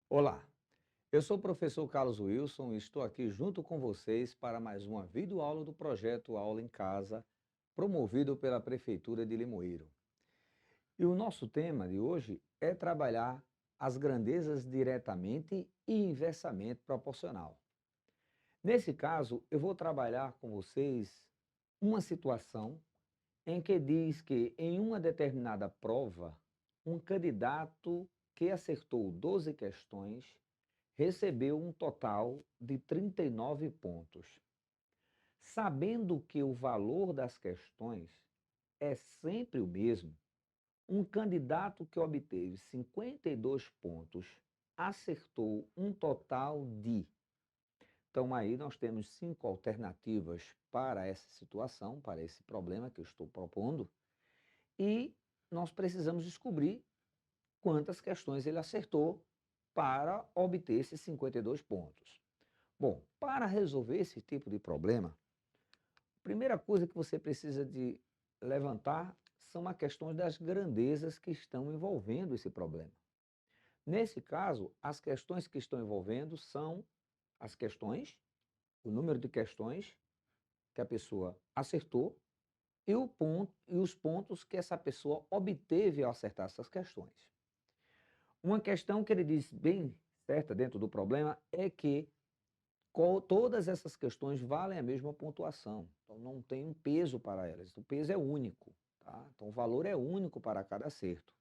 Olá, eu sou o professor Carlos Wilson e estou aqui junto com vocês para mais uma videoaula do projeto Aula em Casa, promovido pela Prefeitura de Limoeiro. E o nosso tema de hoje é trabalhar as grandezas diretamente e inversamente proporcional. Nesse caso, eu vou trabalhar com vocês uma situação em que diz que em uma determinada prova, um candidato que acertou 12 questões recebeu um total de 39 pontos. Sabendo que o valor das questões é sempre o mesmo, um candidato que obteve 52 pontos acertou um total de. Então, aí nós temos 5 alternativas para essa situação, para esse problema que eu estou propondo, e nós precisamos descobrir quantas questões ele acertou para obter esses 52 pontos. Bom, para resolver esse tipo de problema, a primeira coisa que você precisa de levantar são as questões das grandezas que estão envolvendo esse problema. Nesse caso, as questões que estão envolvendo são as questões, o número de questões que a pessoa acertou e os pontos que essa pessoa obteve ao acertar essas questões. Uma questão que ele diz bem certa dentro do problema é que todas essas questões valem a mesma pontuação, então não tem um peso para elas, o peso é único, tá? Então o valor é único para cada acerto.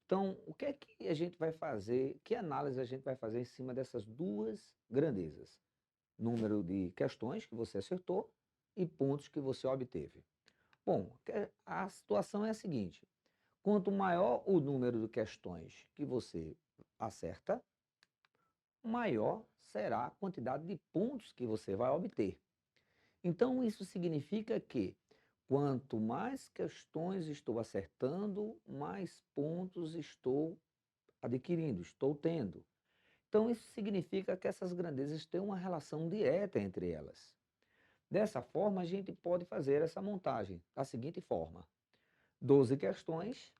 Então, o que é que a gente vai fazer, que análise a gente vai fazer em cima dessas duas grandezas? Número de questões que você acertou e pontos que você obteve. Bom, a situação é a seguinte: quanto maior o número de questões que você acerta, maior será a quantidade de pontos que você vai obter. Então, isso significa que quanto mais questões estou acertando, mais pontos estou adquirindo, estou tendo. Então, isso significa que essas grandezas têm uma relação direta entre elas. Dessa forma, a gente pode fazer essa montagem da seguinte forma: 12 questões,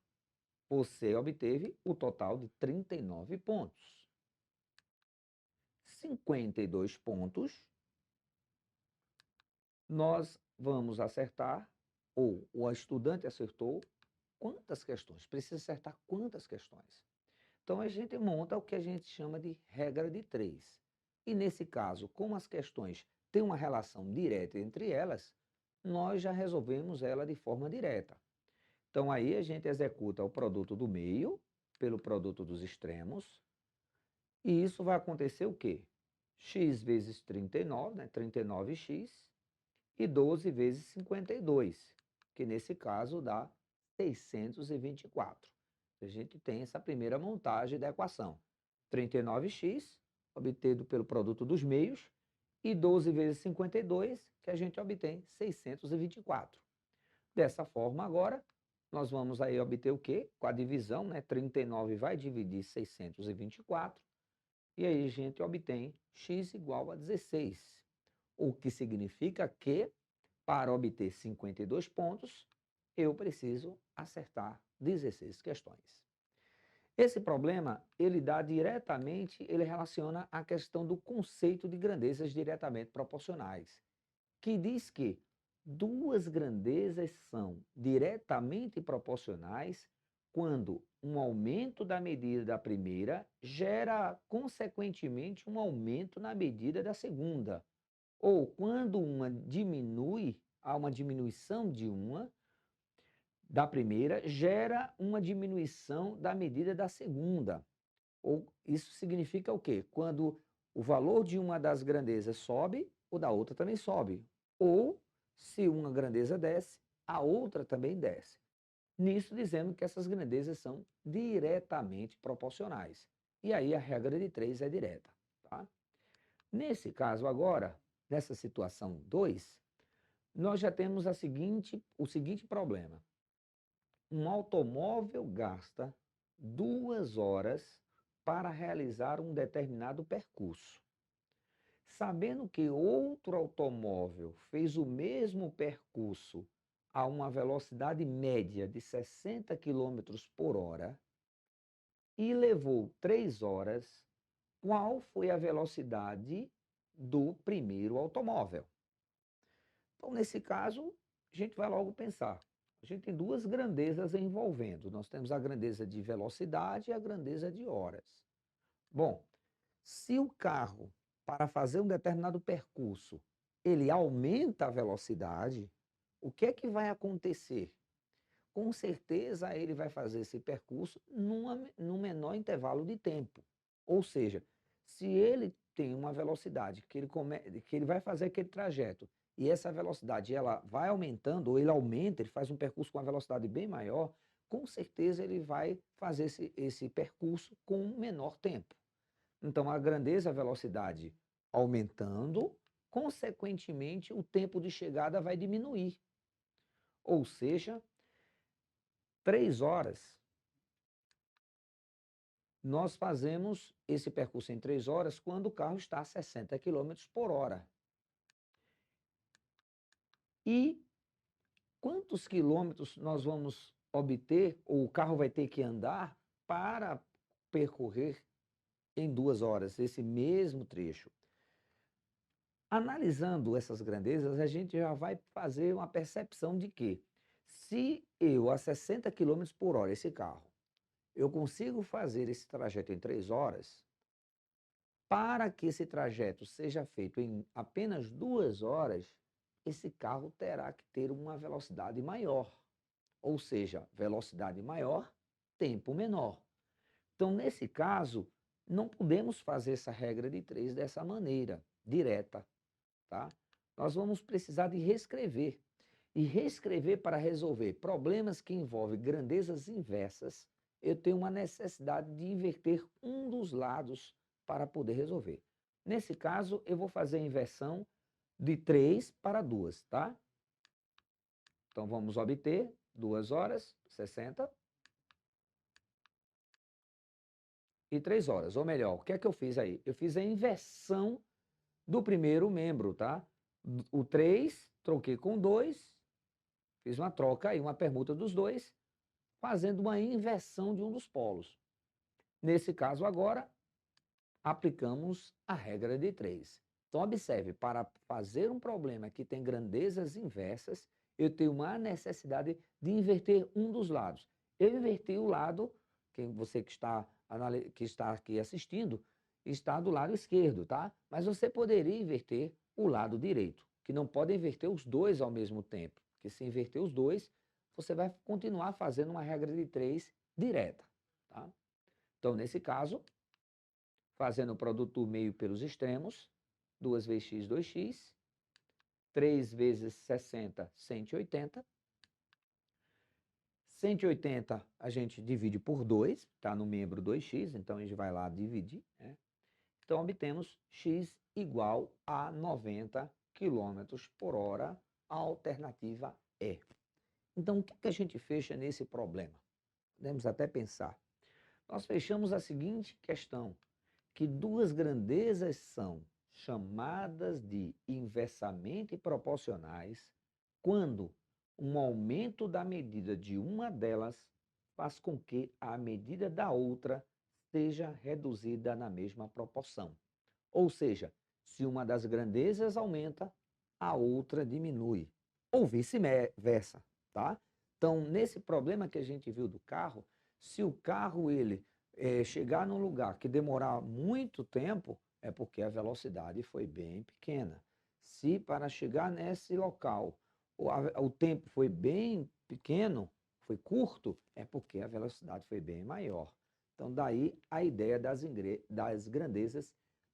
você obteve o total de 39 pontos. 52 pontos, nós vamos acertar, ou o estudante acertou, quantas questões? Precisa acertar quantas questões? Então, a gente monta o que a gente chama de regra de 3. E, nesse caso, como as questões têm uma relação direta entre elas, nós já resolvemos ela de forma direta. Então, aí a gente executa o produto do meio pelo produto dos extremos, e isso vai acontecer o quê? X vezes 39, né? 39x, e 12 vezes 52, que nesse caso dá 624. A gente tem essa primeira montagem da equação. 39x, obtido pelo produto dos meios, e 12 vezes 52, que a gente obtém 624. Dessa forma, agora, nós vamos aí obter o quê? Com a divisão, né? 39 vai dividir 624, e aí a gente obtém x igual a 16, o que significa que, para obter 52 pontos, eu preciso acertar 16 questões. Esse problema, ele dá diretamente, ele relaciona a questão do conceito de grandezas diretamente proporcionais, que diz que duas grandezas são diretamente proporcionais quando um aumento da medida da primeira gera, consequentemente, um aumento na medida da segunda, ou quando uma diminui, há uma diminuição de uma da primeira, gera uma diminuição da medida da segunda. Ou isso significa o quê? Quando o valor de uma das grandezas sobe, o da outra também sobe. Ou, se uma grandeza desce, a outra também desce. Nisso dizendo que essas grandezas são diretamente proporcionais. E aí a regra de 3 é direta. Tá? Nesse caso agora, nessa situação 2, nós já temos o seguinte problema. Um automóvel gasta 2 horas para realizar um determinado percurso. Sabendo que outro automóvel fez o mesmo percurso a uma velocidade média de 60 quilômetros por hora e levou 3 horas, qual foi a velocidade do primeiro automóvel. Então, nesse caso, a gente vai logo pensar. A gente tem duas grandezas envolvendo. Nós temos a grandeza de velocidade e a grandeza de horas. Bom, se o carro, para fazer um determinado percurso, ele aumenta a velocidade, o que é que vai acontecer? Com certeza ele vai fazer esse percurso num menor intervalo de tempo. Ou seja, se ele tem uma velocidade que ele vai fazer aquele trajeto e essa velocidade ela vai aumentando, ou ele aumenta, ele faz um percurso com uma velocidade bem maior, com certeza ele vai fazer esse percurso com um menor tempo. Então, a grandeza, a velocidade aumentando, consequentemente, o tempo de chegada vai diminuir. Ou seja, 3 horas, nós fazemos esse percurso em 3 horas quando o carro está a 60 quilômetros por hora. E quantos quilômetros nós vamos obter, ou o carro vai ter que andar para percorrer em 2 horas esse mesmo trecho? Analisando essas grandezas, a gente já vai fazer uma percepção de que, se eu a 60 quilômetros por hora, esse carro, eu consigo fazer esse trajeto em 3 horas, para que esse trajeto seja feito em apenas 2 horas, esse carro terá que ter uma velocidade maior. Ou seja, velocidade maior, tempo menor. Então, nesse caso, não podemos fazer essa regra de 3 dessa maneira, direta. Tá? Nós vamos precisar de reescrever. E reescrever para resolver problemas que envolvem grandezas inversas, eu tenho uma necessidade de inverter um dos lados para poder resolver. Nesse caso, eu vou fazer a inversão de 3 para 2, tá? Então, vamos obter 2 horas, 60, e 3 horas. Ou melhor, o que é que eu fiz aí? Eu fiz a inversão do primeiro membro, tá? O 3, troquei com 2, fiz uma troca aí, uma permuta dos dois, fazendo uma inversão de um dos polos. Nesse caso agora, aplicamos a regra de 3. Então observe, para fazer um problema que tem grandezas inversas, eu tenho uma necessidade de inverter um dos lados. Eu inverti o lado, você que está aqui assistindo, está do lado esquerdo, tá? Mas você poderia inverter o lado direito, que não pode inverter os dois ao mesmo tempo, porque se inverter os dois, você vai continuar fazendo uma regra de 3 direta, tá? Então, nesse caso, fazendo o produto do meio pelos extremos, 2 vezes x, 2x, 3 vezes 60, 180. 180 a gente divide por 2, está no membro 2x, então a gente vai lá dividir, né? Então, obtemos x igual a 90 quilômetros por hora, a alternativa é. Então, o que a gente fecha nesse problema? Podemos até pensar. Nós fechamos a seguinte questão, que duas grandezas são chamadas de inversamente proporcionais quando um aumento da medida de uma delas faz com que a medida da outra seja reduzida na mesma proporção. Ou seja, se uma das grandezas aumenta, a outra diminui, ou vice-versa, tá? Então, nesse problema que a gente viu do carro, se o carro ele chegar num lugar que demorar muito tempo, é porque a velocidade foi bem pequena. Se para chegar nesse local o tempo foi bem pequeno, foi curto, é porque a velocidade foi bem maior. Então, daí a ideia das grandezas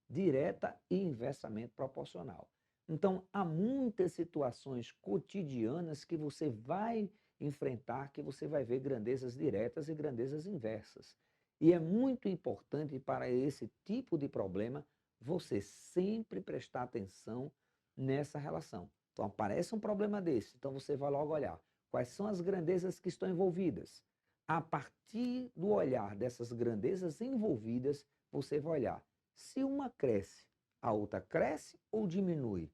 direta e inversamente proporcional. Então, há muitas situações cotidianas que você vai enfrentar, que você vai ver grandezas diretas e grandezas inversas. E é muito importante para esse tipo de problema você sempre prestar atenção nessa relação. Então, aparece um problema desse, então você vai logo olhar quais são as grandezas que estão envolvidas. A partir do olhar dessas grandezas envolvidas, você vai olhar se uma cresce, a outra cresce ou diminui.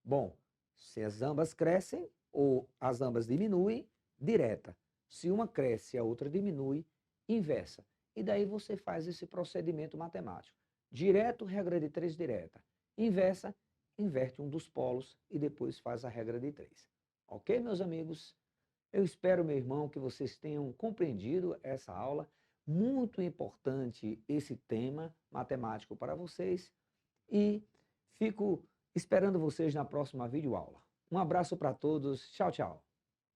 Bom, se as ambas crescem ou as ambas diminuem, direta. Se uma cresce e a outra diminui, inversa. E daí você faz esse procedimento matemático. Direto, regra de 3 direta. Inversa, inverte um dos polos e depois faz a regra de 3. Ok, meus amigos? Eu espero, meu irmão, que vocês tenham compreendido essa aula. Muito importante esse tema matemático para vocês e fico esperando vocês na próxima videoaula. Um abraço para todos. Tchau, tchau.